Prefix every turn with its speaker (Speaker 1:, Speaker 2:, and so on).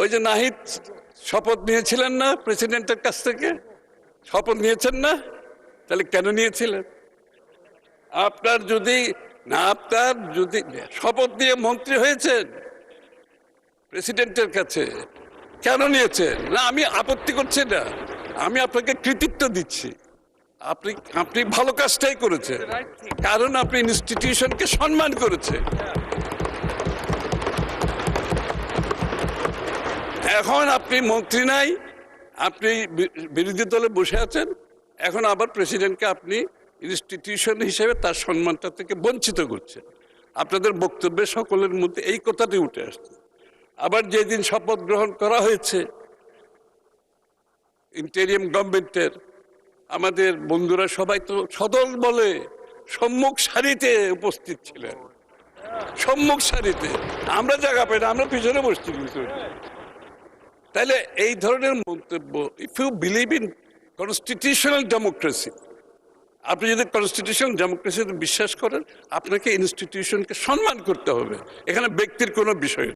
Speaker 1: ওই যে নাহিদ শপথ নিয়েছিলেন না প্রেসিডেন্টের কাছ থেকে? শপথ নিয়েছেন না? তাহলে কেন নিয়েছিলেন? আপনার যদি শপথ নিয়ে মন্ত্রী হয়েছেন প্রেসিডেন্টের কাছে, কেন নিয়েছেন? না, আমি আপত্তি করছি না, আমি আপনাকে কৃতিত্ব দিচ্ছি। আপনি আপনি ভালো কাজটাই করেছেন, কারণ আপনি ইনস্টিটিউশনকে সম্মান করেছেন। এখন আপনি মন্ত্রী নাই, আপনি বিরোধী দলে বসে আছেন, এখন আবার প্রেসিডেন্টকে আপনি ইনস্টিটিউশন হিসেবে তার সম্মানটা থেকে বঞ্চিত করছেন। আপনাদের বক্তব্যে সকলের মধ্যে এই কথাটি উঠে আসছে। আবার যেদিন শপথ গ্রহণ করা হয়েছে ইন্টেরিয়াম গভর্নমেন্টের, আমাদের বন্ধুরা সবাই তো সদল বলে সম্মুখ সারিতে উপস্থিত ছিলেন, সম্মুখ সারিতে। আমরা জায়গা পাই না, আমরা পিছনে বসছি। তাহলে এই ধরনের মন্তব্য, if you believe in constitutional democracy, আপনি যদি কনস্টিটিউশনাল ডেমোক্রেসিতে বিশ্বাস করেন, আপনাকে ইনস্টিটিউশনকে সম্মান করতে হবে। এখানে ব্যক্তির কোনো বিষয়